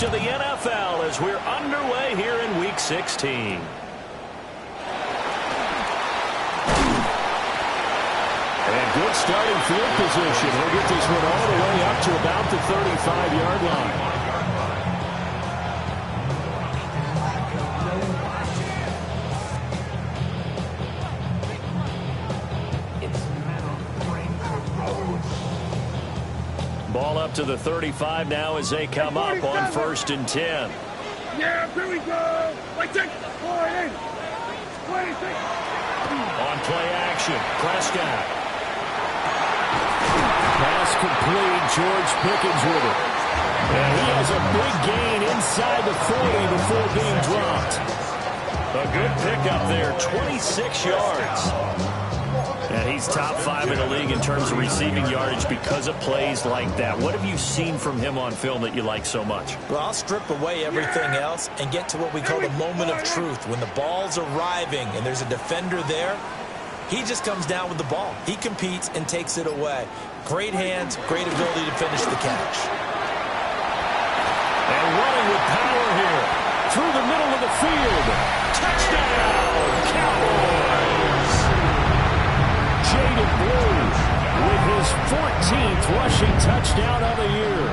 to the NFL as we're underway here in Week 16. And good starting field position. He'll get this one all the way up to about the 35-yard line. Ball up to the 35 now as they come up on 1st and 10. Yeah, here we go. Wait, take 4 in. 26. On play action, Prescott. Pass complete, George Pickens with it. And he has a big gain inside the 40 before being dropped. A good pickup there, 26 yards. And he's top 5 in the league in terms of receiving yardage because of plays like that. What have you seen from him on film that you like so much? Well, I'll strip away everything else and get to what we call the moment of truth. When the ball's arriving and there's a defender there, he just comes down with the ball. He competes and takes it away. Great hands, great ability to finish the catch. And running with power here through the middle of the field. Touchdown, Cowboys! Jaden Blue with his 14th rushing touchdown of the year.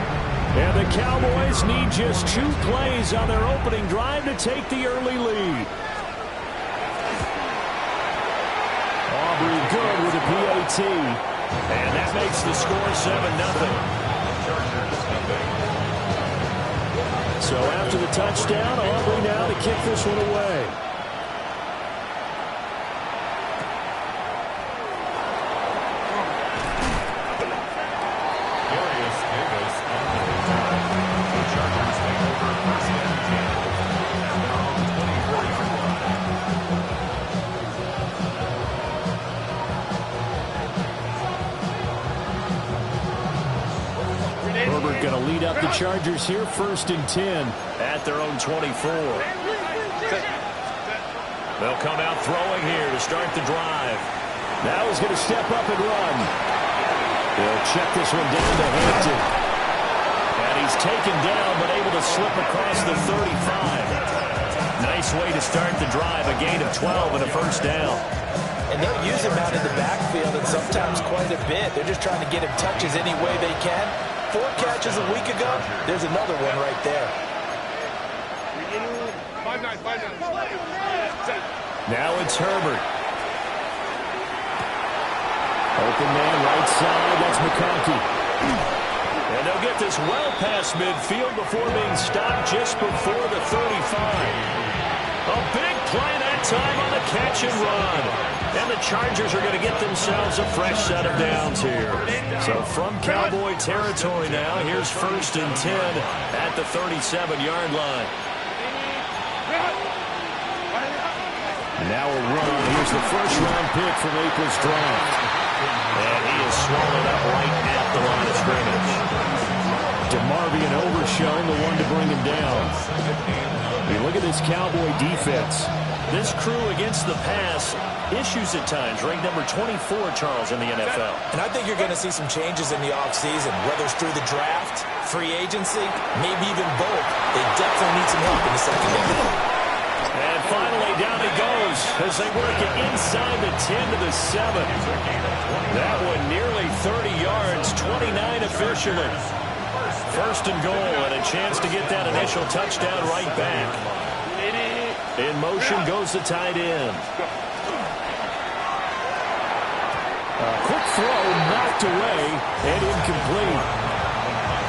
And the Cowboys need just 2 plays on their opening drive to take the early lead. Aubrey good with a PAT. And that makes the score 7-0. So after the touchdown, Aubrey now to kick this one away. Going to lead up the Chargers here, 1st and 10 at their own 24. They'll come out throwing here to start the drive. Now he's going to step up and run. They'll check this one down to Hampton. And he's taken down but able to slip across the 35. Nice way to start the drive, a gain of 12 and a 1st down. And they'll use him out in the backfield and sometimes quite a bit. They're just trying to get him touches any way they can. 4 catches a week ago, there's another one right there. Now it's Herbert. Open man right side, that's McConkey. And they'll get this well past midfield before being stopped just before the 35. A big play that time on the catch and run. And the Chargers are going to get themselves a fresh set of downs here. So from Cowboy territory now, here's 1st and 10 at the 37-yard line. Now a run. Here's the first-round pick from April's draft. And he is swallowed up right at the line of scrimmage. DeMarvion Overshown, the one to bring him down. I mean, look at this Cowboy defense. This crew against the pass, issues at times, ranked number 24, Charles, in the NFL. And I think you're going to see some changes in the offseason, whether it's through the draft, free agency, maybe even both. They definitely need some help in the secondary. And finally, down he goes as they work it inside the 10 to the 7. That one nearly 30 yards, 29 officially. 1st and goal and a chance to get that initial touchdown right back. In motion goes the tight end. Quick throw knocked away and incomplete.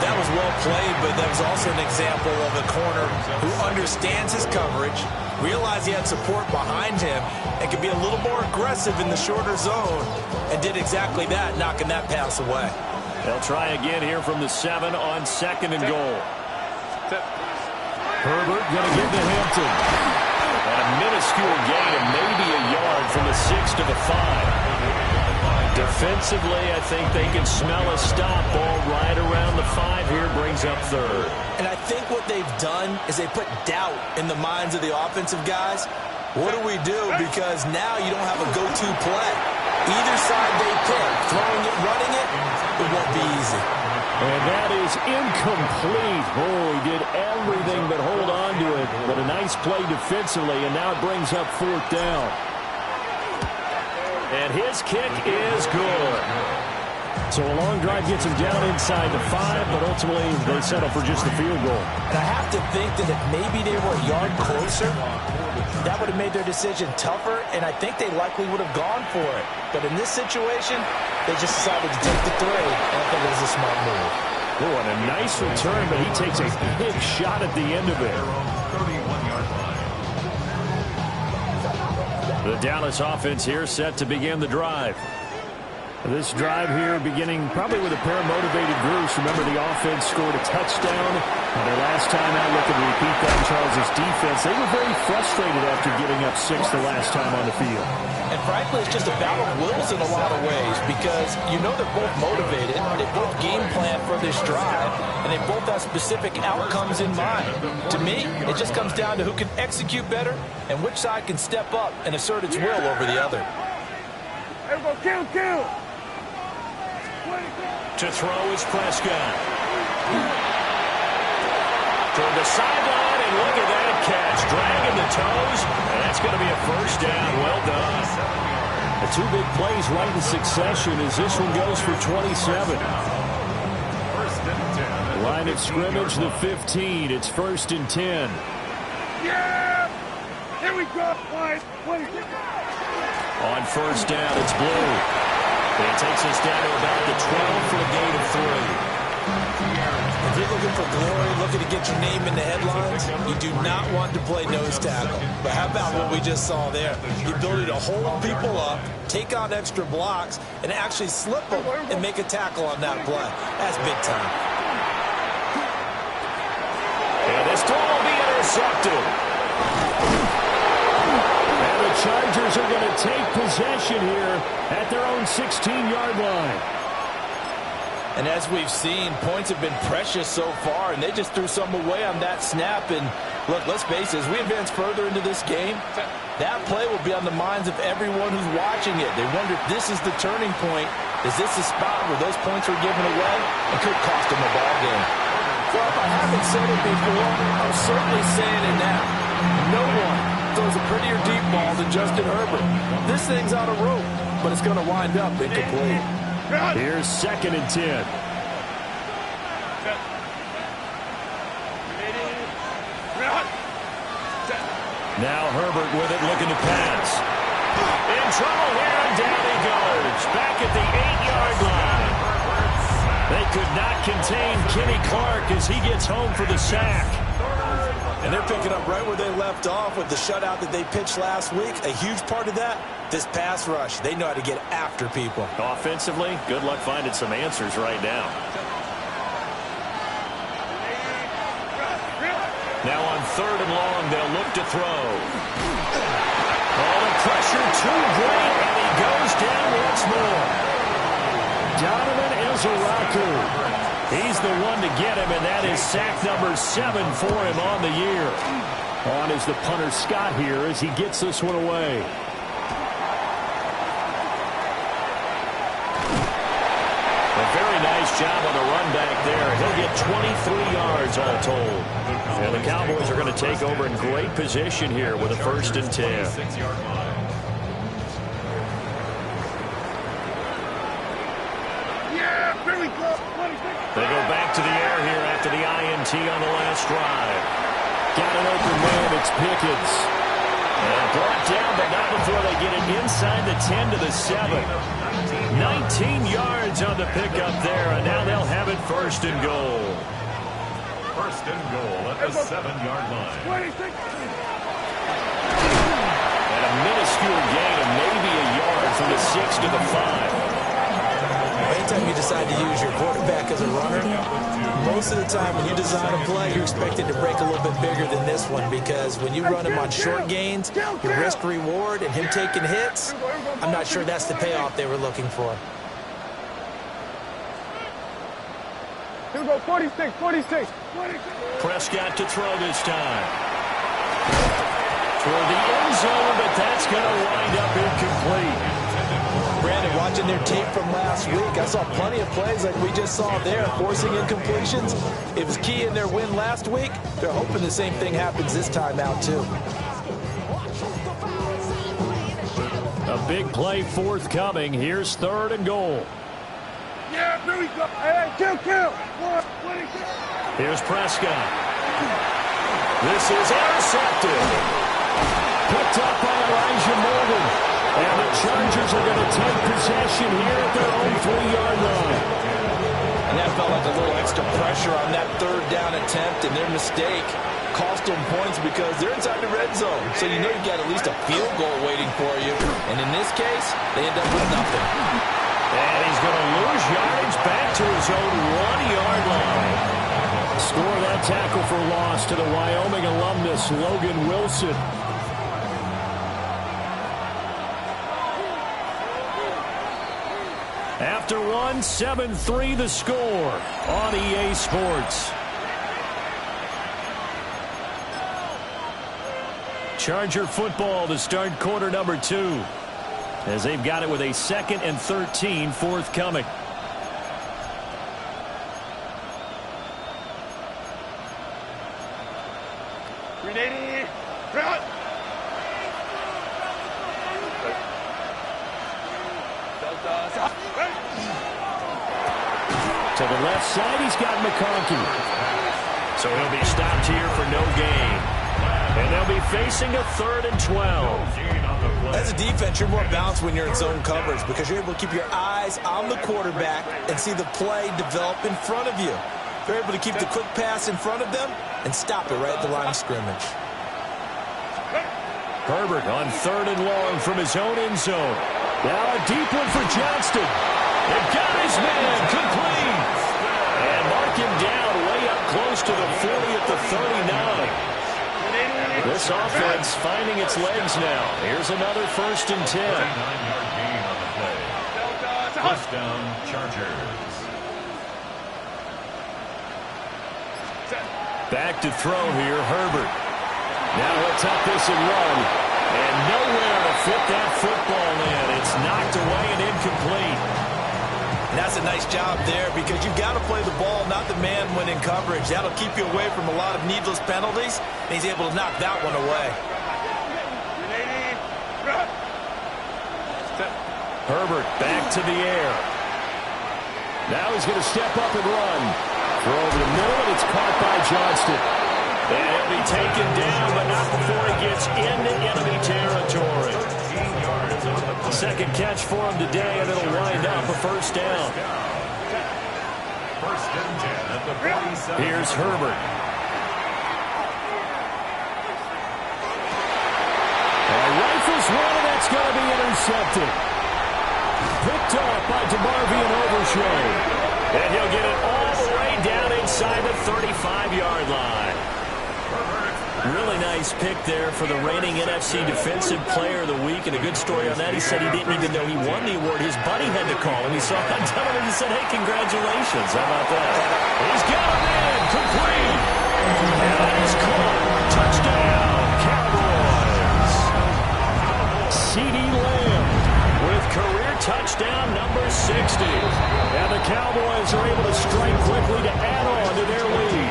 That was well played, but that was also an example of a corner who understands his coverage, realized he had support behind him, and could be a little more aggressive in the shorter zone, and did exactly that, knocking that pass away. They'll try again here from the 7 on 2nd and goal. Herbert going to give to Hampton. And a minuscule gain of maybe a yard from the 6 to the 5. Defensively, I think they can smell a stop. Ball right around the 5 here, brings up 3rd. And I think what they've done is they put doubt in the minds of the offensive guys. What do we do? Because now you don't have a go-to play. Either side they pick, throwing it, running it, it won't be easy. And that is incomplete. Oh, he did everything nice play defensively, and now it brings up 4th down. And his kick is good. So a long drive gets him down inside the 5, but ultimately they settle for just the field goal. And I have to think that if maybe they were a yard closer, that would have made their decision tougher, and I think they likely would have gone for it. But in this situation, they just decided to take the 3, and I think it was a smart move. Oh, and a nice return, but he takes a big shot at the end of it. The Dallas offense here set to begin the drive. This drive here beginning probably with a pair of motivated groups. Remember, the offense scored a touchdown. And their last time out, looking to repeat that, Charles' defense, they were very frustrated after giving up 6 the last time on the field. And frankly, it's just a battle of wills in a lot of ways because you know they're both motivated, they both game plan for this drive, and they both have specific outcomes in mind. To me, it just comes down to who can execute better and which side can step up and assert its will over the other. Everybody, kill! To throw is Prescott. Toward the sideline, and look at that catch. Dragging the toes, and that's going to be a 1st down. Well done. The 2 big plays right in succession as this one goes for 27. Line of scrimmage, the 15. It's 1st and 10. Yeah! Here we go. On 1st down, it's Blue. It takes us down to about the 12 for a gain of 3. If you're looking for glory, looking to get your name in the headlines, you do not want to play nose tackle. But how about what we just saw there? The ability to hold people up, take on extra blocks, and actually slip them and make a tackle on that play. That's big time. And this throw will be intercepted. And the Chargers are going to take possession here at their own 16-yard line. And as we've seen, points have been precious so far, and they just threw some away on that snap. And look, let's face it, as we advance further into this game, that play will be on the minds of everyone who's watching it. They wonder if this is the turning point. Is this the spot where those points were given away and could cost them a ball game? Well, if I haven't said it before, I'm certainly saying it now. No one throws a prettier deep ball than Justin Herbert. This thing's on a rope, but it's going to wind up incomplete. Here's 2nd and 10. Now Herbert with it, looking to pass. In trouble here, and down he goes. Back at the 8-yard line. They could not contain Kenny Clark as he gets home for the sack. And they're picking up right where they left off with the shutout that they pitched last week. A huge part of that, this pass rush. They know how to get after people. Offensively, good luck finding some answers right now. Now on 3rd and long, they'll look to throw. All the pressure too great, and he goes down once more. Donovan Izaraku. He's the one to get him, and that is sack number 7 for him on the year. On is the punter Scott here as he gets this one away. A very nice job on the run back there. He'll get 23 yards all told. And the Cowboys are going to take over in great position here with a 1st and 10. They go back to the air here after the INT on the last drive. Got an open man, it's Pickens. And brought down, but not before they get it inside the 10 to the 7. 19 yards on the pickup there, and now they'll have it 1st and goal. 1st and goal at the 7-yard line. And a minuscule gain of maybe a yard from the 6 to the 5. Anytime you decide to use your quarterback as a runner, most of the time when you design a play, you're expected to break a little bit bigger than this one because when you run him on short gains, your risk-reward and him taking hits, I'm not sure that's the payoff they were looking for. Here we go, 46. Prescott to throw this time. Toward the end zone, but that's going to wind up incomplete. Brandon, watching their tape from last week, I saw plenty of plays like we just saw there, forcing incompletions. It was key in their win last week. They're hoping the same thing happens this time out, too. A big play forthcoming. Here's 3rd and goal. Yeah, here we go. Hey, kill. Here's Prescott. This is intercepted. Picked up by Elijah Morgan. And the Chargers are going to take possession here at their own 3-yard line. And that felt like a little extra pressure on that 3rd down attempt, and their mistake cost them points because they're inside the red zone. So you know you've got at least a field goal waiting for you. And in this case, they end up with nothing. And he's going to lose yardage back to his own 1-yard line. Score that tackle for loss to the Wyoming alumnus, Logan Wilson. After 1, 7-3 the score on EA Sports. Charger football to start quarter number 2, as they've got it with a 2nd and 13 forthcoming. Grenade, run! To the left side, he's got McConkey. So he'll be stopped here for no gain. And they'll be facing a 3rd and 12. As a defense, you're more balanced when you're in zone coverage because you're able to keep your eyes on the quarterback and see the play develop in front of you. You're able to keep the quick pass in front of them and stop it right at the line of scrimmage. Herbert on 3rd and long from his own end zone. Now a deep one for Johnston. They've got his man complete. And mark him down way up close to the 40 at the 39. This offense finding its legs now. Here's another 1st and 10. 9-yard gain on the play. First down, Chargers. Back to throw here, Herbert. Now he'll tuck this and run. And nowhere to fit that football in. It's knocked away and incomplete. And that's a nice job there because you've got to play the ball, not the man when in coverage. That'll keep you away from a lot of needless penalties, and he's able to knock that one away. Herbert back to the air. Now he's going to step up and run. Throw over the middle, and it's caught by Johnston. And he'll be taken down, but not before he gets into enemy territory. Second catch for him today, and it'll wind up a 1st down. 1st and 10 at the 47. Here's Herbert. And rifles one, and that's going to be intercepted. Picked off by DeMarvion Overshow. And he'll get it all the way down inside the 35-yard line. Really nice pick there for the reigning NFC Defensive Player of the Week. And a good story on that. He said he didn't even know he won the award. His buddy had to call him. He saw it on television and said, hey, congratulations. How about that? He's got a man complete. And that is caught. Touchdown, Cowboys. CeeDee Lamb with career touchdown number 60. And the Cowboys are able to strike quickly to add on to their lead.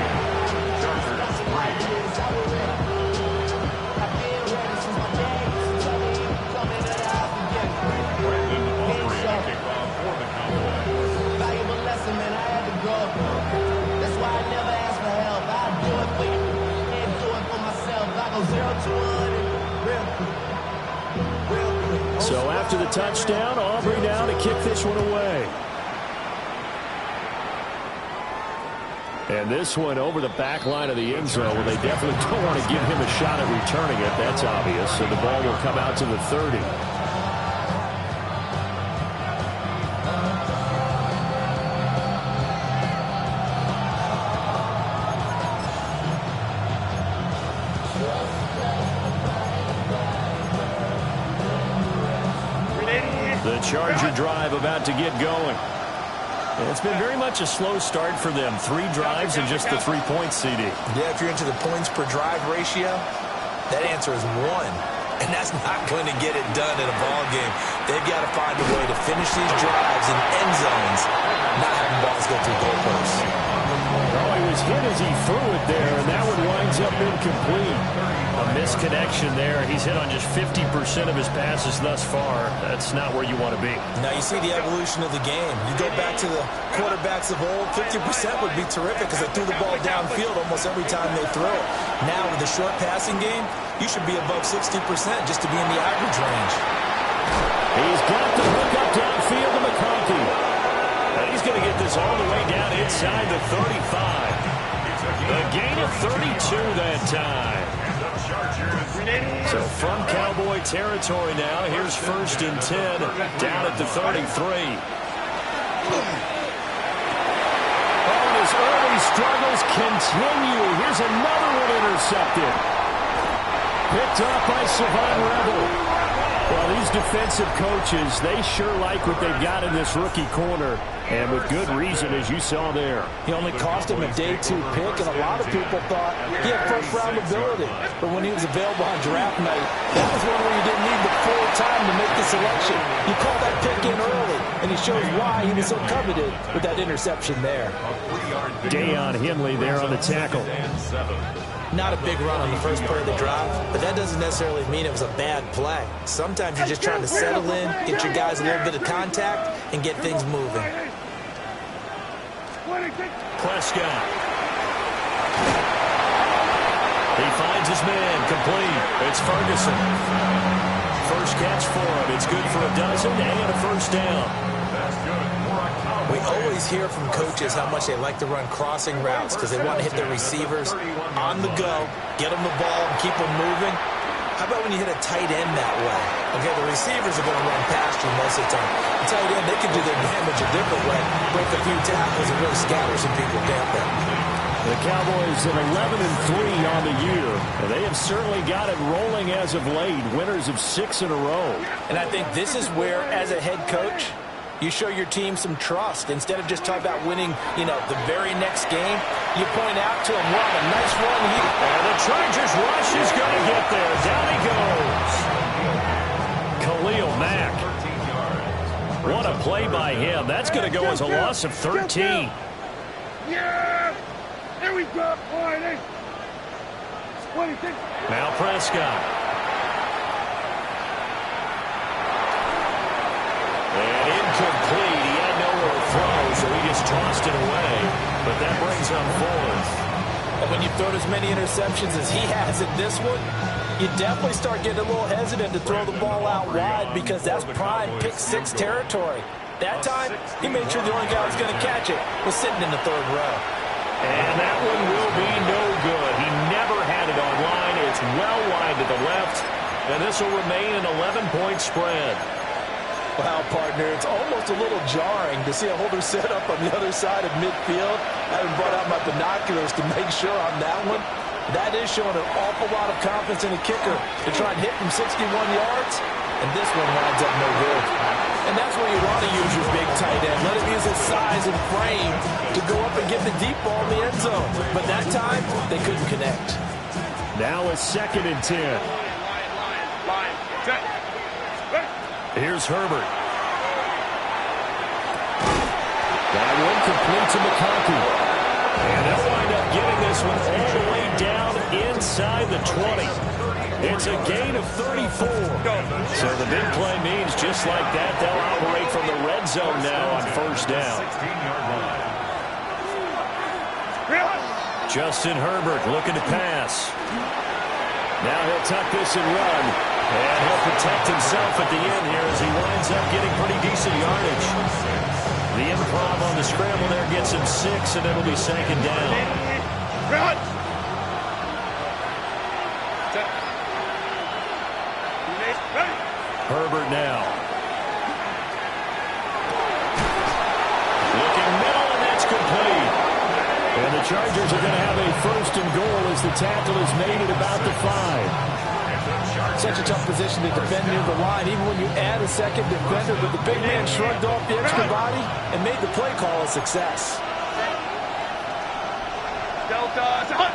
So after the touchdown, Aubrey now to kick this one away. And this one over the back line of the end zone. Well, they definitely don't want to give him a shot at returning it. That's obvious. So the ball will come out to the 30. The Charger drive about to get going. And it's been very much a slow start for them. 3 drives and just the 3 points, CD. Yeah, if you're into the points per drive ratio, that answer is 1. And that's not going to get it done in a ball game. They've got to find a way to finish these drives in end zones, not having balls go through goalposts. Oh, he was hit as he threw it there, and that one winds up incomplete. A misconnection there. He's hit on just 50% of his passes thus far. That's not where you want to be. Now you see the evolution of the game. You go back to the quarterbacks of old, 50% would be terrific because they threw the ball downfield almost every time they throw it. Now with the short passing game, you should be above 60% just to be in the average range. He's got the hook up downfield to McConkey. And he's going to get this all the way down inside the 35. A gain of 32 that time. So from Cowboy territory now, here's 1st and 10 down at the 33. Oh, his early struggles continue. Here's another one intercepted. Picked up by Savon Rebel. Well, these defensive coaches, they sure like what they've got in this rookie corner, and with good reason, as you saw there. He only cost him a day 2 pick, and a lot of people thought he had first-round ability. But when he was available on draft night, that was one where you didn't need the full time to make the selection. You called that pick in early, and he shows why he was so coveted with that interception there. Deion Henley there on the tackle. Not a big run on the first play of the drive, but that doesn't necessarily mean it was a bad play. Sometimes you're just trying to settle in, get your guys a little bit of contact, and get things moving. Prescott. He finds his man, complete. It's Ferguson. First catch for him. It's good for a dozen and a first down. We always hear from coaches how much they like to run crossing routes because they want to hit their receivers on the go, get them the ball, and keep them moving. How about when you hit a tight end that way? Okay, the receivers are going to run past you most of the time. The tight end, they can do their damage a different way, break a few tackles and really scatter some people down there. The Cowboys at 11-3 on the year. And they have certainly got it rolling as of late. Winners of 6 in a row. And I think this is where, as a head coach, you show your team some trust. Instead of just talking about winning, the very next game, you point out to them, wow, a nice run here. And the Chargers rush is going to get there. Down he goes. Khalil Mack. What a play by him. That's going to go as a loss of 13. Yeah! There we go. All right, Now Prescott. And incomplete. He had nowhere to throw, so he just tossed it away. But that brings up 4th. And when you throw as many interceptions as he has in this one, you definitely start getting a little hesitant to throw the ball out wide because that's prime pick-6 territory. That time, he made sure the only guy who was going to catch it was sitting in the 3rd row. And that one will be no good. He never had it on line. It's well wide to the left. And this will remain an 11-point spread. Wow, partner, it's almost a little jarring to see a holder set up on the other side of midfield. I haven't brought out my binoculars to make sure on that one. That is showing an awful lot of confidence in the kicker to try and hit from 61 yards. And this one winds up no good. And that's where you want to use your big tight end. Let him use his size and frame to go up and get the deep ball in the end zone. But that time, they couldn't connect. Now a 2nd and 10. Line. Check. Here's Herbert. That one complete to McConkey. And they'll wind up getting this one all the way down inside the 20. It's a gain of 34. So the big play means just like that, they'll operate from the red zone now on 1st down. Justin Herbert looking to pass. Now he'll tuck this and run. And he'll protect himself at the end here as he winds up getting pretty decent yardage. The improv on the scramble there gets him 6, and it'll be 2nd down. Run! Herbert now. Looking middle, and that's complete. And the Chargers are going to have a 1st and goal as the tackle is made at about the 5. Such a tough position to defend near the line, even when you add a 2nd defender, but the big man shrugged off the extra body and made the play call a success. Delta.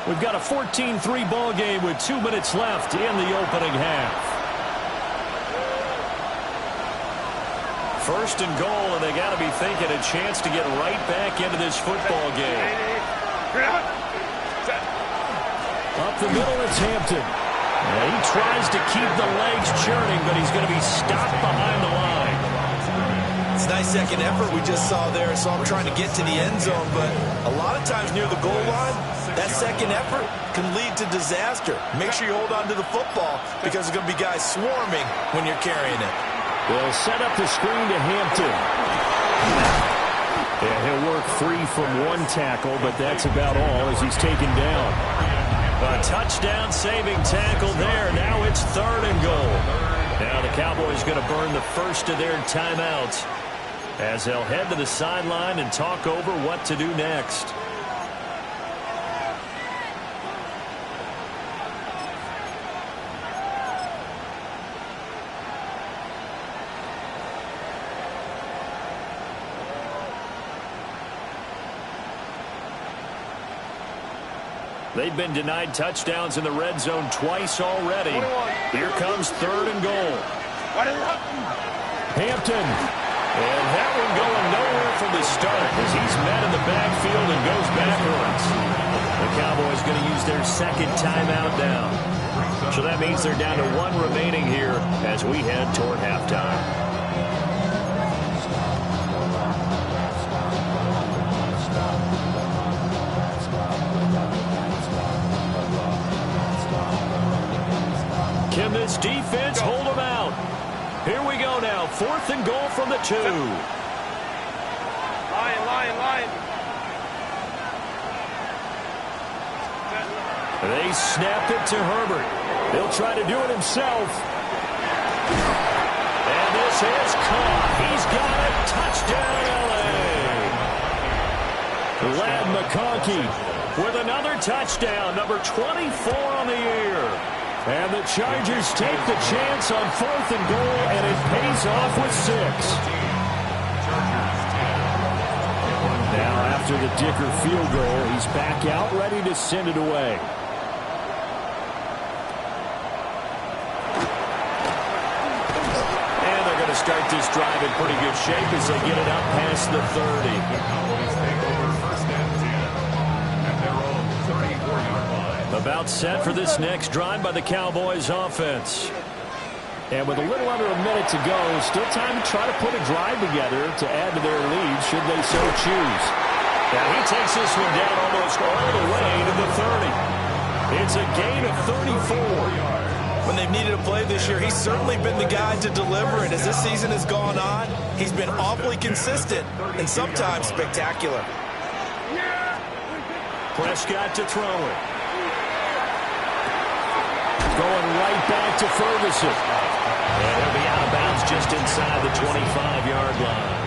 We've got a 14-3 ball game with 2 minutes left in the opening half. First and goal, and they got to be thinking a chance to get right back into this football game. Up the middle, it's Hampton. And he tries to keep the legs churning, but he's going to be stopped behind the line. It's a nice second effort we just saw there. So I'm trying to get to the end zone, but a lot of times near the goal line, that second effort can lead to disaster. Make sure you hold on to the football because there's going to be guys swarming when you're carrying it. They'll set up the screen to Hampton. And he'll work free from one tackle, but that's about all as he's taken down. A touchdown-saving tackle there. Now it's 3rd and goal. Now the Cowboys going to burn the first of their timeouts as they'll head to the sideline and talk over what to do next. They've been denied touchdowns in the red zone twice already. Here comes 3rd and goal. Hampton. And that one going nowhere from the start as he's met in the backfield and goes backwards. The Cowboys going to use their second timeout now. So that means they're down to 1 remaining here as we head toward halftime. Can this defense hold them out? Here we go now. 4th and goal from the 2. Line. They snap it to Herbert. He'll try to do it himself. And this is caught. He's got it. Touchdown, L.A. Lad McConkey with another touchdown. Number 24 on the year. And the Chargers take the chance on 4th and goal, and it pays off with 6. Now, after the Dicker field goal, he's back out ready to send it away. And they're going to start this drive in pretty good shape as they get it up past the 30. The Cowboys take over 1st and 10 at their own 34-yard line. About set for this next drive by the Cowboys offense. And with a little under a minute to go, still time to try to put a drive together to add to their lead should they so choose. Now he takes this one down almost all the way to the 30. It's a gain of 34. When they've needed a play this year, he's certainly been the guy to deliver it. As this season has gone on, he's been awfully consistent and sometimes spectacular. Prescott to throw it. Going right back to Ferguson. And he'll be out of bounds just inside the 25-yard line.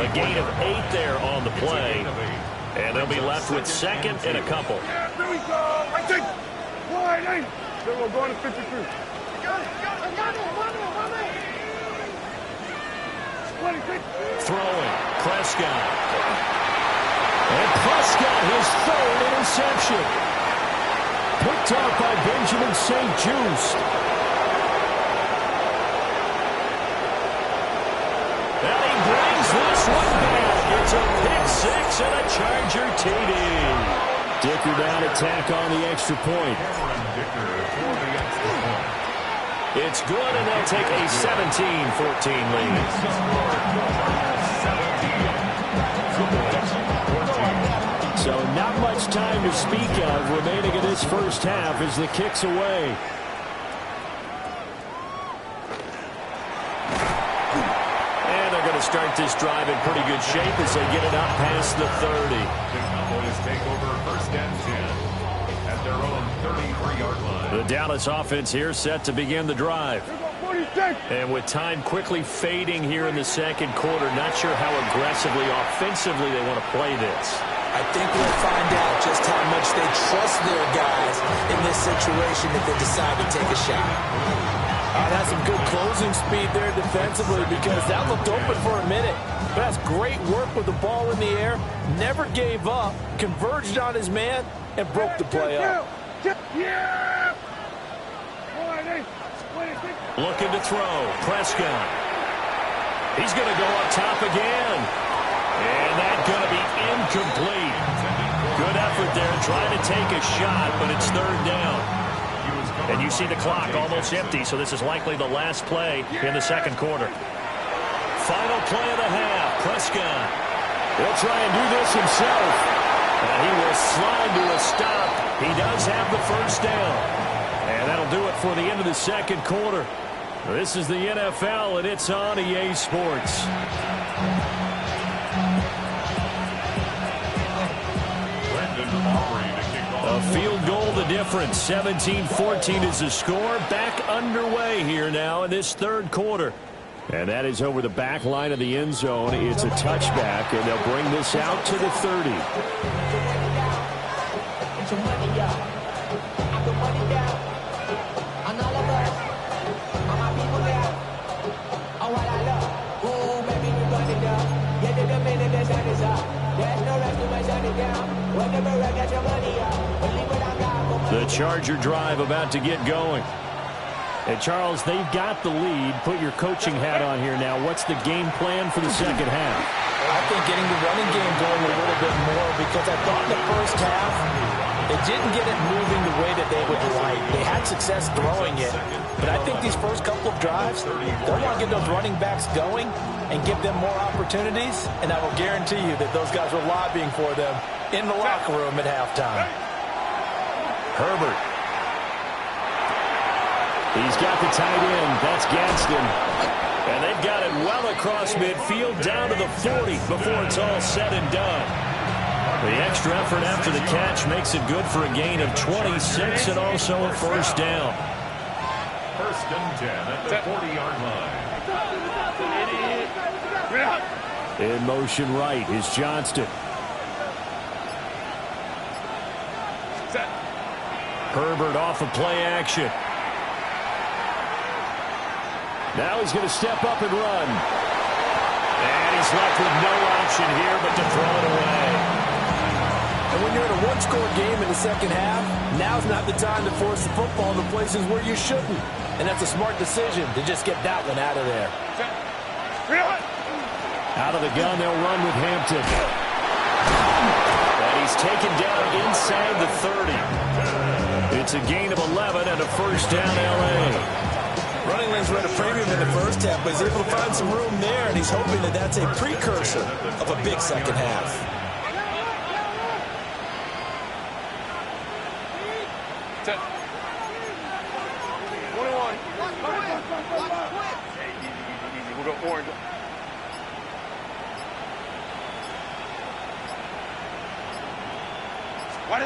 A gain of 8 there on the play. And they'll be left with 2nd and a couple. Yeah, here we go. I think. Wide in. Then we're going to 53. Throwing. Prescott. And Prescott, his 3rd interception. Picked up by Benjamin St-Juste. And he brings this one back. It's a pick-6 and a Charger TD. Dicker down to tack on the extra point. It's good, and they'll take a 17-14 lead. So not much time to speak of remaining in this first half as the kick's away. And they're going to start this drive in pretty good shape as they get it up past the 30. The Cowboys take over 1st and 10 at their own 33-yard line. The Dallas offense here set to begin the drive. And with time quickly fading here in the second quarter, not sure how aggressively, offensively they want to play this. I think we'll find out just how much they trust their guys in this situation if they decide to take a shot. That's some good closing speed there defensively because that looked open for a minute. But that's great work with the ball in the air. Never gave up, converged on his man, and broke the play up. Yeah! Looking to throw. Prescott. He's going to go up top again. And that's going to be incomplete. Good effort there trying to take a shot, but it's third down. And you see the clock almost empty, so this is likely the last play in the second quarter. Final play of the half. Prescott. He'll try and do this himself. And he will slide to a stop. He does have the first down. And that'll do it for the end of the second quarter. This is the NFL, and it's on EA Sports. A field goal the difference. 17-14 is the score. Back underway here now in this third quarter. And that is over the back line of the end zone. It's a touchback, and they'll bring this out to the 30. The Charger drive about to get going. And Charles, they've got the lead. Put your coaching hat on here now. What's the game plan for the second half? I think getting the running game going a little bit more because I thought in the first half they didn't get it moving the way that they would like. They had success throwing it. But I think these first couple of drives, they want to get those running backs going and give them more opportunities. And I will guarantee you that those guys were lobbying for them in the locker room at halftime. Herbert. He's got the tight end. That's Gadsden. And they've got it well across midfield down to the 40 before it's all said and done. The extra effort after the catch makes it good for a gain of 26 and also a first down. First and 10 at the 40-yard line. In motion right is Johnston. Herbert off of play action. Now he's going to step up and run. And he's left with no option here but to throw it away. And when you're in a one-score game in the second half, now's not the time to force the football in the places where you shouldn't. And that's a smart decision to just get that one out of there. Out of the gun, they'll run with Hampton. And he's taken down inside the 30. It's a gain of 11 and a first down L.A. Running lanes were at a premium in the first half, but he's able to find some room there, and he's hoping that that's a precursor of a big second half. We'll go orange.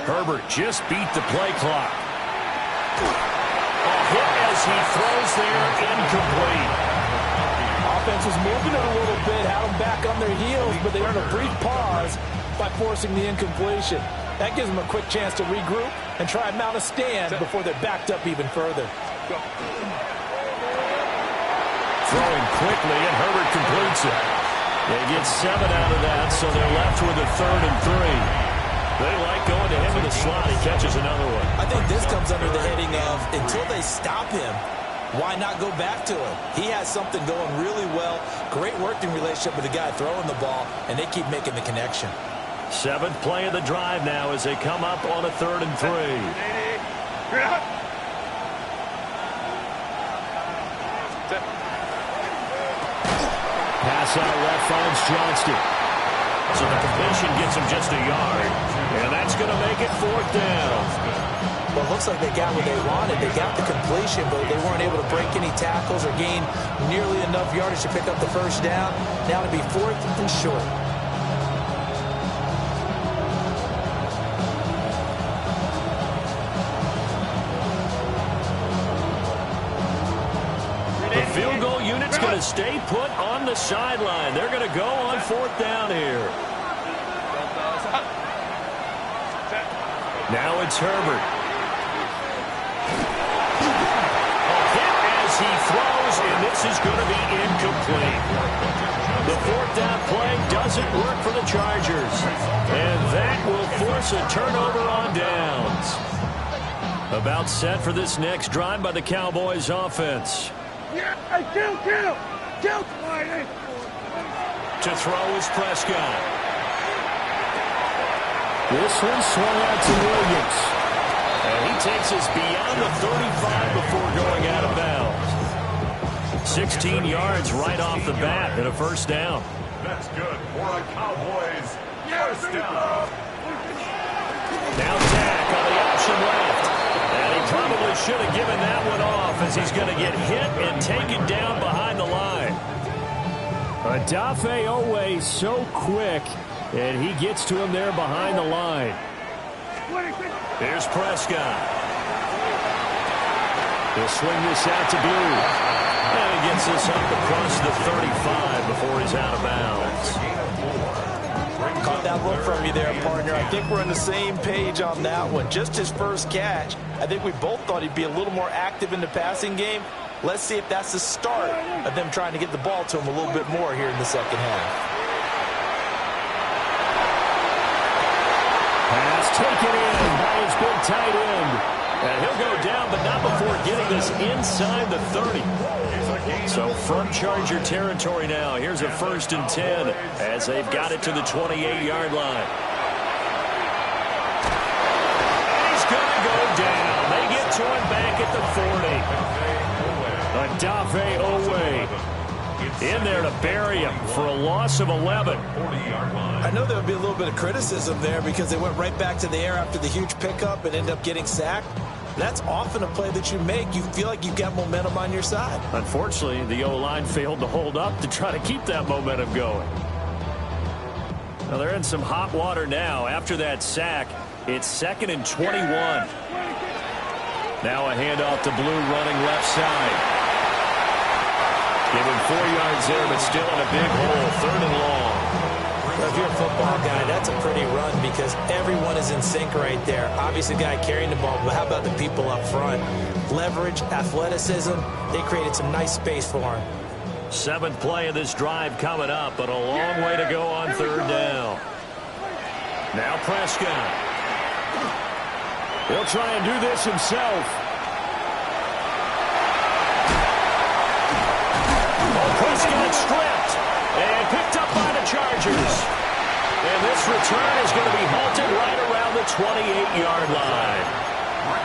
Herbert just beat the play clock. A hit as he throws there, incomplete. Offense was moving it a little bit, had them back on their heels, but they earned a brief pause by forcing the incompletion. That gives them a quick chance to regroup and try and mount a stand before they're backed up even further. Throwing quickly, and Herbert completes it. They get 7 out of that, so they're left with a 3rd and 3. They like going to him in the slot. He catches another one. I think this comes under the heading of until they stop him, why not go back to him? He has something going really well. Great working relationship with the guy throwing the ball, and they keep making the connection. 7th play of the drive now as they come up on a 3rd and 3. Pass out left finds Johnston. So the completion gets him just a yard. And that's going to make it 4th down. Well, it looks like they got what they wanted. They got the completion, but they weren't able to break any tackles or gain nearly enough yardage to pick up the first down. Now to be 4th and short. The field goal unit's going to stay put on the sideline. They're going to go on 4th down here. Now it's Herbert. A hit as he throws, and this is going to be incomplete. The fourth down play doesn't work for the Chargers, and that will force a turnover on downs. About set for this next drive by the Cowboys offense. Yeah, kill! To throw is Prescott. This one swung out to Williams. And he takes us beyond the 35 before going out of bounds. 16 yards right off the bat and a first down. That's good for a Cowboys first down. Now Dak on the option left. And he probably should have given that one off as he's going to get hit and taken down behind the line. Odafe Owe so quick, and he gets to him there behind the line. Here's Prescott. He'll swing this out to Blue. And he gets this up across the 35 before he's out of bounds. Caught that look from you there, partner. I think we're on the same page on that one. Just his first catch. I think we both thought he'd be a little more active in the passing game. Let's see if that's the start of them trying to get the ball to him a little bit more here in the second half. Pass taken in by his big tight end. And he'll go down, but not before getting this inside the 30. So from Charger territory now, here's a 1st and 10 as they've got it to the 28-yard line. And he's going to go down. They get to him back at the 40. Odafe Owe in there to bury him for a loss of 11. I know there would be a little bit of criticism there because they went right back to the air after the huge pickup and ended up getting sacked. That's often a play that you make. You feel like you've got momentum on your side. Unfortunately, the O-line failed to hold up to try to keep that momentum going. Now they're in some hot water now. After that sack, it's 2nd and 21. Now a handoff to Blue running left side. Give him 4 yards there, but still in a big hole. 3rd and long. Well, if you're a football guy, that's a pretty run because everyone is in sync right there. Obviously, the guy carrying the ball, but how about the people up front? Leverage, athleticism, they created some nice space for him. 7th play of this drive coming up, but a long way to go on 3rd down. Now Prescott. He'll try and do this himself. Prescott stripped and picked up by the Chargers. And this return is going to be halted right around the 28-yard line.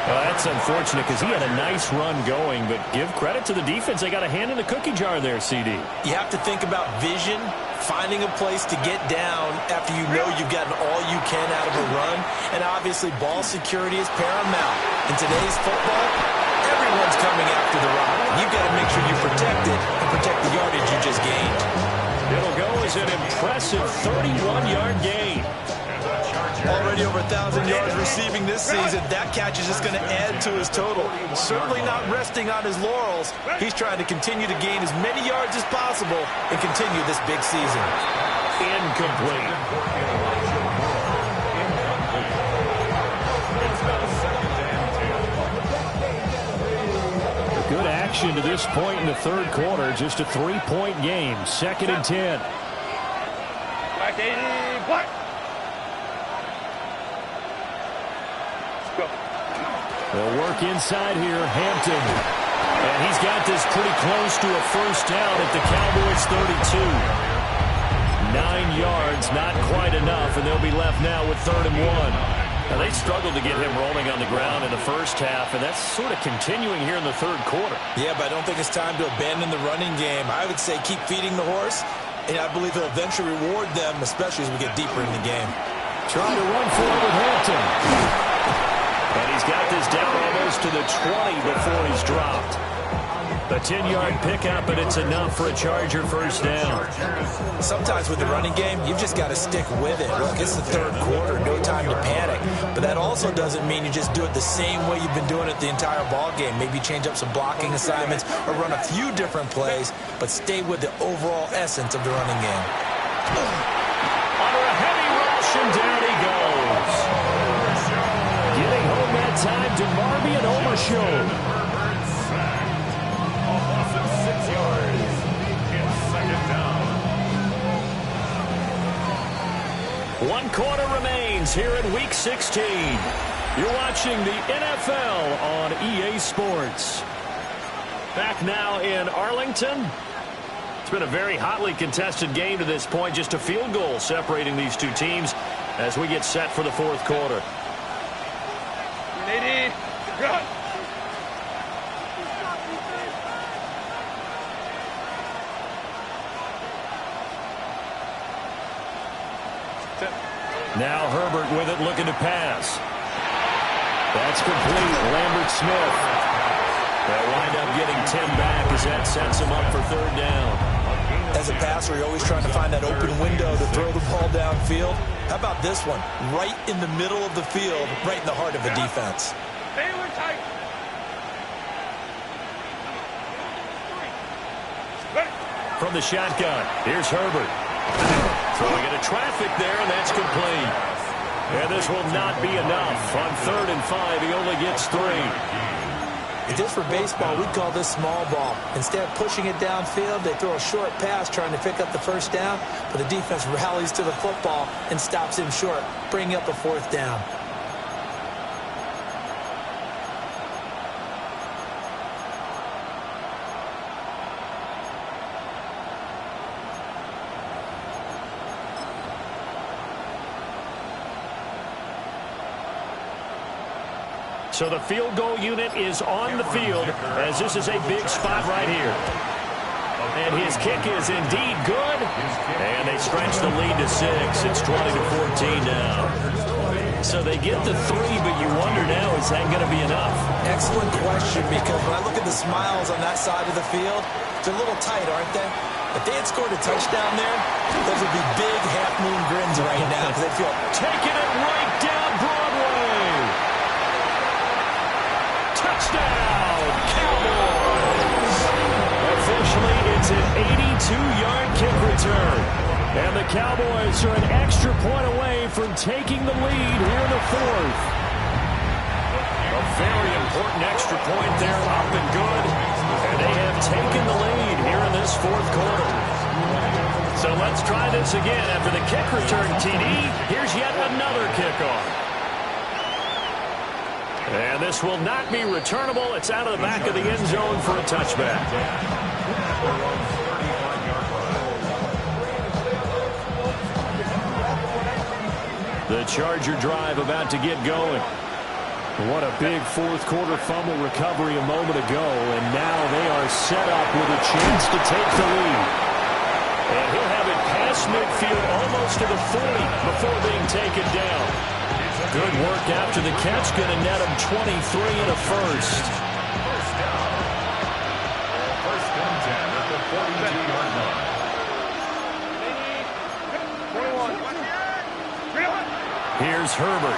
Well, that's unfortunate because he had a nice run going, but give credit to the defense. They got a hand in the cookie jar there, CD. You have to think about vision, finding a place to get down after you know you've gotten all you can out of a run, and obviously ball security is paramount. In today's football, everyone's coming after the rock. You've got to make sure you protect it and protect the yardage you just gained. It'll go as an impressive 31-yard gain. Already over 1,000 yards receiving this season. That catch is just going to add to his total. Certainly not resting on his laurels. He's trying to continue to gain as many yards as possible and continue this big season. Incomplete. Good action to this point in the 3rd quarter. Just a 3-point game. 2nd and 10. Black 80, black. They'll work inside here. Hampton. And he's got this pretty close to a first down at the Cowboys' 32. 9 yards, not quite enough, and they'll be left now with 3rd and 1. Now, they struggled to get him rolling on the ground in the first half, and that's sort of continuing here in the 3rd quarter. Yeah, but I don't think it's time to abandon the running game. I would say keep feeding the horse, and I believe he'll eventually reward them, especially as we get deeper in the game. Trying to run forward with Hampton. And he's got this down almost to the 20 before he's dropped. A 10-yard pickup, but it's enough for a Charger first down. Sometimes with the running game, you've just got to stick with it. Look, it's the 3rd quarter, no time to panic. But that also doesn't mean you just do it the same way you've been doing it the entire ball game. Maybe change up some blocking assignments or run a few different plays, but stay with the overall essence of the running game. Under a heavy rush, and down he goes. Getting home that time to Marby and Omershode. 1 quarter remains here in Week 16. You're watching the NFL on EA Sports. Back now in Arlington. It's been a very hotly contested game to this point. Just a field goal separating these two teams as we get set for the fourth quarter. Lady, run! Now Herbert with it, looking to pass. That's complete. Lambert Smith. They'll wind up getting 10 back as that sets him up for third down. As a passer, you're always trying to find that open window to throw the ball downfield. How about this one? Right in the middle of the field, right in the heart of the defense. Stay tight. From the shotgun, here's Herbert. Throwing into traffic there, and that's complete. And this will not be enough. On 3rd and 5, he only gets 3. If this were baseball, we'd call this small ball. Instead of pushing it downfield, they throw a short pass trying to pick up the first down, but the defense rallies to the football and stops him short, bringing up a 4th down. So the field goal unit is on the field as this is a big spot right here. And his kick is indeed good. And they stretch the lead to 6. It's 20-14 now. So they get the 3, but you wonder now, is that going to be enough? Excellent question, because when I look at the smiles on that side of the field, they're a little tight, aren't they? If they had scored a touchdown there, those would be big half-moon grins right now because they feel taking it right down Broadway. Touchdown, Cowboys! Officially, it's an 82-yard kick return. And the Cowboys are an extra point away from taking the lead here in the 4th. A very important extra point there, up and good. And they have taken the lead here in this 4th quarter. So let's try this again. After the kick return TD, here's yet another kickoff. And this will not be returnable. It's out of the back of the end zone for a touchback. The Charger drive about to get going. What a big 4th quarter fumble recovery a moment ago. And now they are set up with a chance to take the lead. And he'll have it past midfield almost to the 40 before being taken down. Good work after the catch. Going to net him 23 and a first. First down. First and 10 at the 42-yard line. Here's Herbert.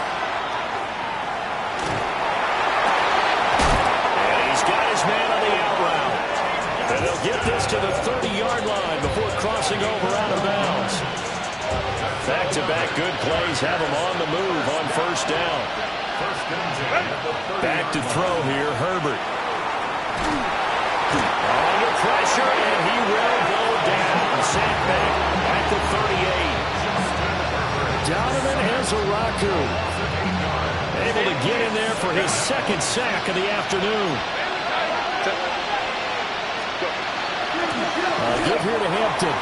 And he's got his man on the out route. And they'll get this to the 30-yard line before crossing over out of bounds. Back-to-back good plays have him on the move on first down. Back to throw here, Herbert. Under pressure, and he will go down. Sacked back at the 38. Donovan Ezeraku able to get in there for his 2nd sack of the afternoon. Give here to Hampton.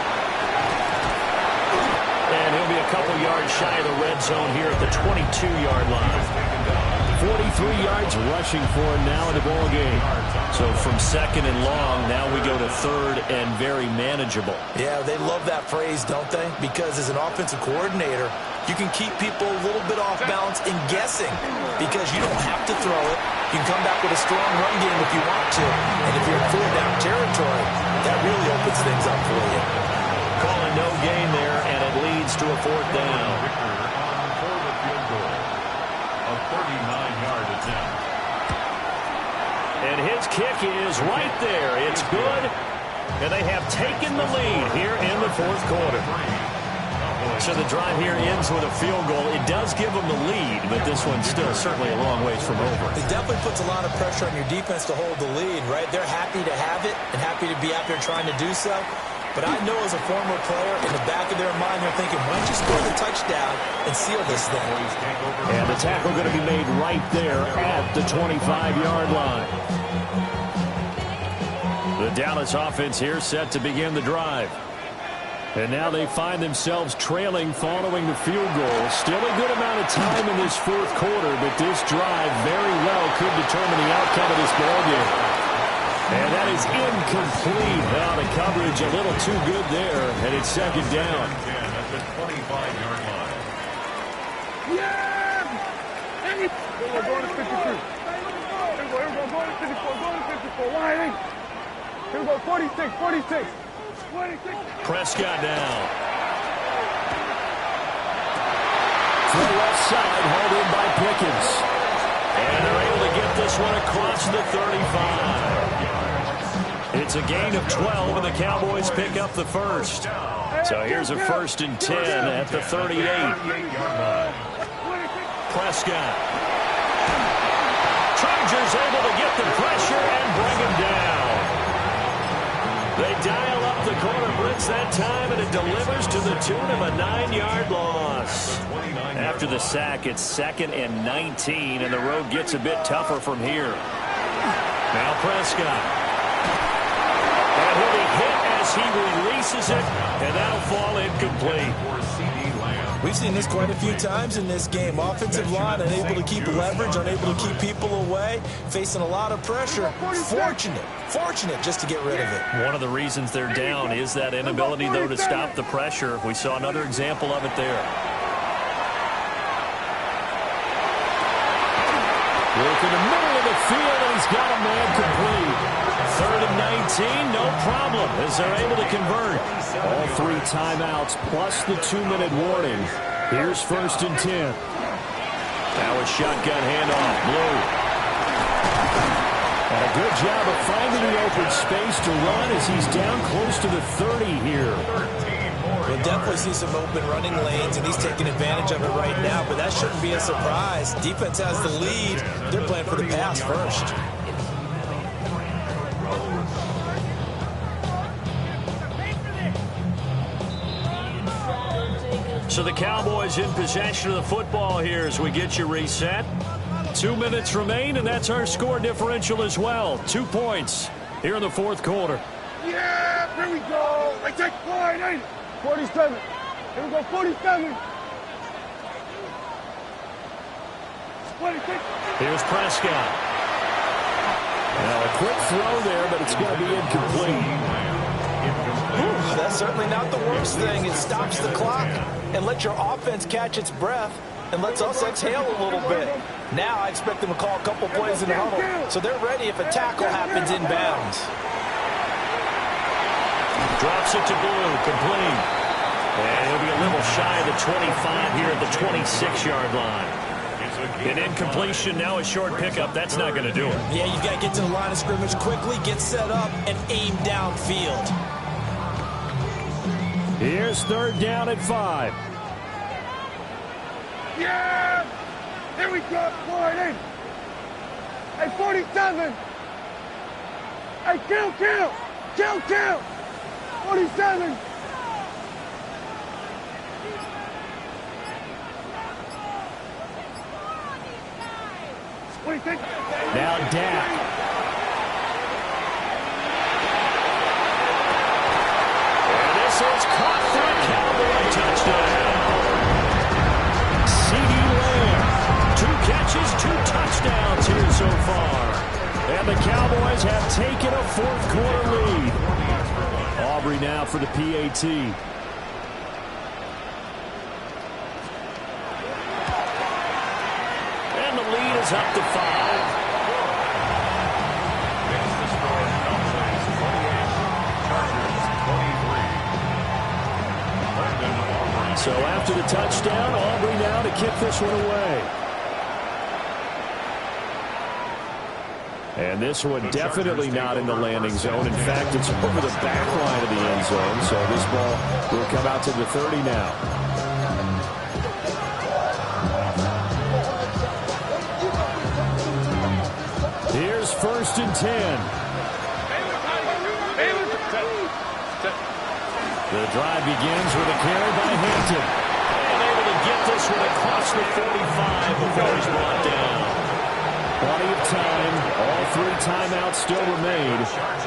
And he'll be a couple yards shy of the red zone here at the 22-yard line. 43 yards rushing for him now in the ball game. So from 2nd and long, now we go to 3rd and very manageable. Yeah, they love that phrase, don't they? Because as an offensive coordinator, you can keep people a little bit off balance and guessing because you don't have to throw it. You can come back with a strong run game if you want to. And if you're in 4-down territory, that really opens things up for you. Calling no gain there, and it leads to a 4th down. For the field goal, a 39-yard attempt. And his kick is right there. It's good. And they have taken the lead here in the 4th quarter. So the drive here ends with a field goal. It does give them the lead, but this one's still certainly a long ways from over. It definitely puts a lot of pressure on your defense to hold the lead, right? They're happy to have it and happy to be out there trying to do so. But I know as a former player, in the back of their mind, they're thinking, why don't you score the touchdown and seal this thing? And the tackle going to be made right there at the 25-yard line. The Dallas offense here set to begin the drive. And now they find themselves trailing following the field goal. Still a good amount of time in this fourth quarter, but this drive very well could determine the outcome of this ballgame. And that is incomplete. Now the coverage a little too good there, and it's second down. At the 25-yard line. Yeah! Here we go, going to 52. Here we go, going to 54, going to 54. Wide in. Here we go, 46, 46. 26. Prescott now. To the left side, hauled in by Pickens. And they're able to get this one across the 35. It's a gain of 12, and the Cowboys pick up the first. So here's a 1st and 10 at the 38. Prescott. Chargers able to get the pressure and bring him down. They dial up the corner blitz that time, and it delivers to the tune of a 9-yard loss. After the sack, it's 2nd and 19, and the road gets a bit tougher from here. Now Prescott. And he'll be hit as he releases it, and that'll fall incomplete. We've seen this quite a few times in this game. Offensive line unable to keep leverage, unable to keep people away, facing a lot of pressure. Fortunate just to get rid of it. One of the reasons they're down is that inability, though, to stop the pressure. We saw another example of it there. Look in the middle of the field, and he's got a man complete. 3rd and 19, no problem, as they're able to convert. All 3 timeouts plus the 2-minute warning. Here's 1st and 10. Now a shotgun handoff, Blue. And a good job of finding the open space to run as he's down close to the 30 here. We'll definitely see some open running lanes, and he's taking advantage of it right now, but that shouldn't be a surprise. Defense has the lead. They're playing for the pass first. So the Cowboys in possession of the football here as we get you reset. 2 minutes remain, and that's our score differential as well. 2 points here in the fourth quarter. Yeah, here we go. I take 49. 47. Here we go, 47. 26. Here's Prescott. Now a quick throw there, but it's going to be incomplete. That's certainly not the worst thing. It stops the clock and lets your offense catch its breath and lets us exhale a little bit. Now I expect them to call a couple plays in the huddle, so they're ready if a tackle happens inbounds. Drops it to Blue, complete. And he'll be a little shy of the 25 here at the 26-yard line. An incompletion, now a short pickup. That's not going to do it. Yeah, you've got to get to the line of scrimmage quickly, get set up, and aim downfield. Here's 3rd down at 5. Yeah! Here we go, forward in. Hey, 47. Hey, kill. 47. Now Dak. And this is caught for a Cowboy touchdown. CeeDee Lamb, 2 catches, 2 touchdowns here so far. And the Cowboys have taken a fourth quarter lead. Aubrey now for the PAT. And the lead is up to 5. So after the touchdown, Aubrey now to kick this one away. And this one definitely not in the landing zone. In fact, it's over the back line of the end zone. So this ball will come out to the 30 now. Here's 1st and 10. The drive begins with a carry by Hampton. And able to get this one across the 45 before he's brought down. Plenty of time. All 3 timeouts still remain.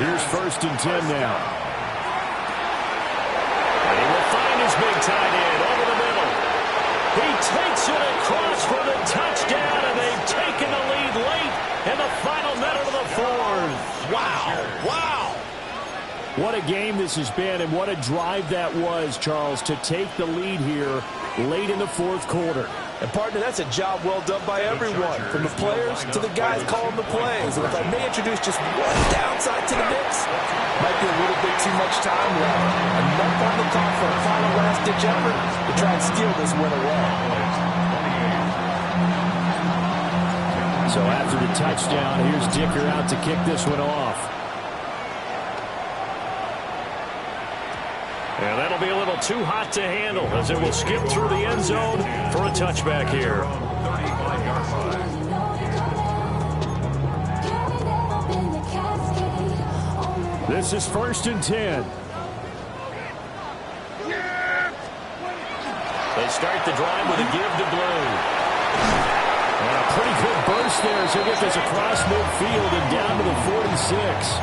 Here's 1st and 10 now. And he will find his big tight end over the middle. He takes it across for the touchdown, and they've taken the lead late in the final minute of the 4th. Wow. Wow. What a game this has been, and what a drive that was, Charles, to take the lead here late in the 4th quarter. And, partner, that's a job well done by everyone, from the players to the guys calling the plays. And if I may introduce just one downside to the mix, might be a little bit too much time left. Enough on the clock for a final last-ditch effort to try and steal this win away. So after the touchdown, here's Dicker out to kick this one off. And that'll be a little too hot to handle as it will skip through the end zone for a touchback here. 35-yard line. This is 1st and 10. They start the drive with a give to Blue. And a pretty good burst there as he'll get this across midfield and down to the 46.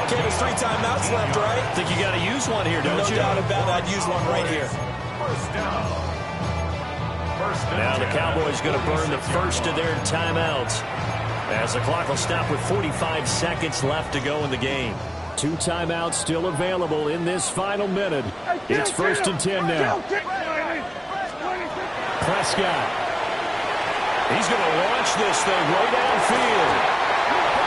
Okay, there's 3 timeouts left, right? I think you got to use one here, don't you? No doubt about it. I'd use one right here. First down. Now the Cowboys going to burn the first of their timeouts as the clock will stop with 45 seconds left to go in the game. 2 timeouts still available in this final minute. It's 1st and 10 now. Prescott. He's going to launch this thing way downfield.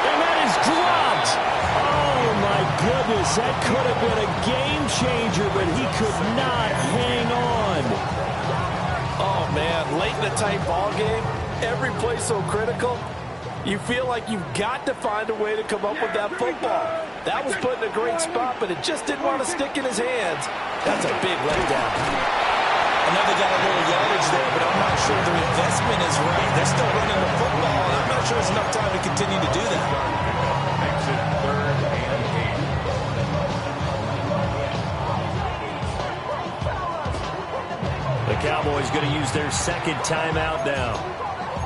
And that is dropped. Oh, my goodness. That could have been a game changer, but he could not hang on. Oh, man. Late in a tight ball game, every play so critical. You feel like you've got to find a way to come up with that football. That was put in a great spot, but it just didn't want to stick in his hands. That's a big letdown. I know they got a little yardage there, but I'm not sure their investment is right. They're still running the football, and I'm not sure there's enough time to continue to do that. Makes it 3rd and 8. The Cowboys going to use their 2nd timeout now.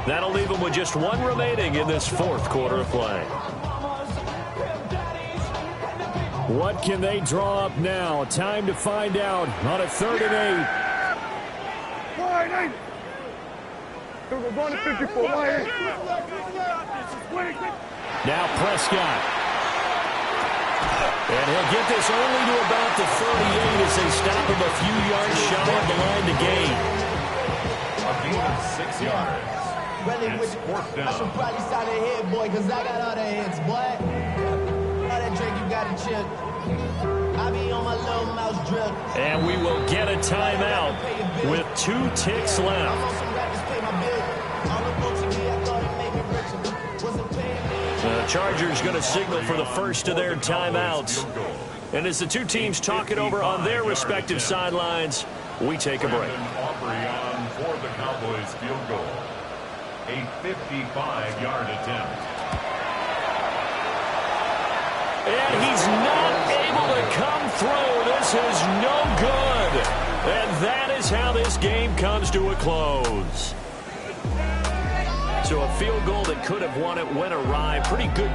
That'll leave them with just 1 remaining in this 4th quarter of play. What can they draw up now? Time to find out on a 3rd and 8. We're going to 54. Now Prescott. And he'll get this only to about the 38 as they stop him a few yards shy of the line to gain. A gain of 6 yards. And 4th down. I should probably sign a hit, boy, because I got all the hits, boy. All that drink you got to chip. I be on my little mouse drip. And we will get a timeout with 2 ticks left. The Chargers going to signal for the first of their timeouts. And as the 2 teams talk it over on their respective sidelines, we take a break. Aubrey on for the Cowboys field goal. A 55-yard attempt. And he's not able to come through. This is no good. And that is how this game comes to a close. So a field goal that could have won it went awry. Pretty good.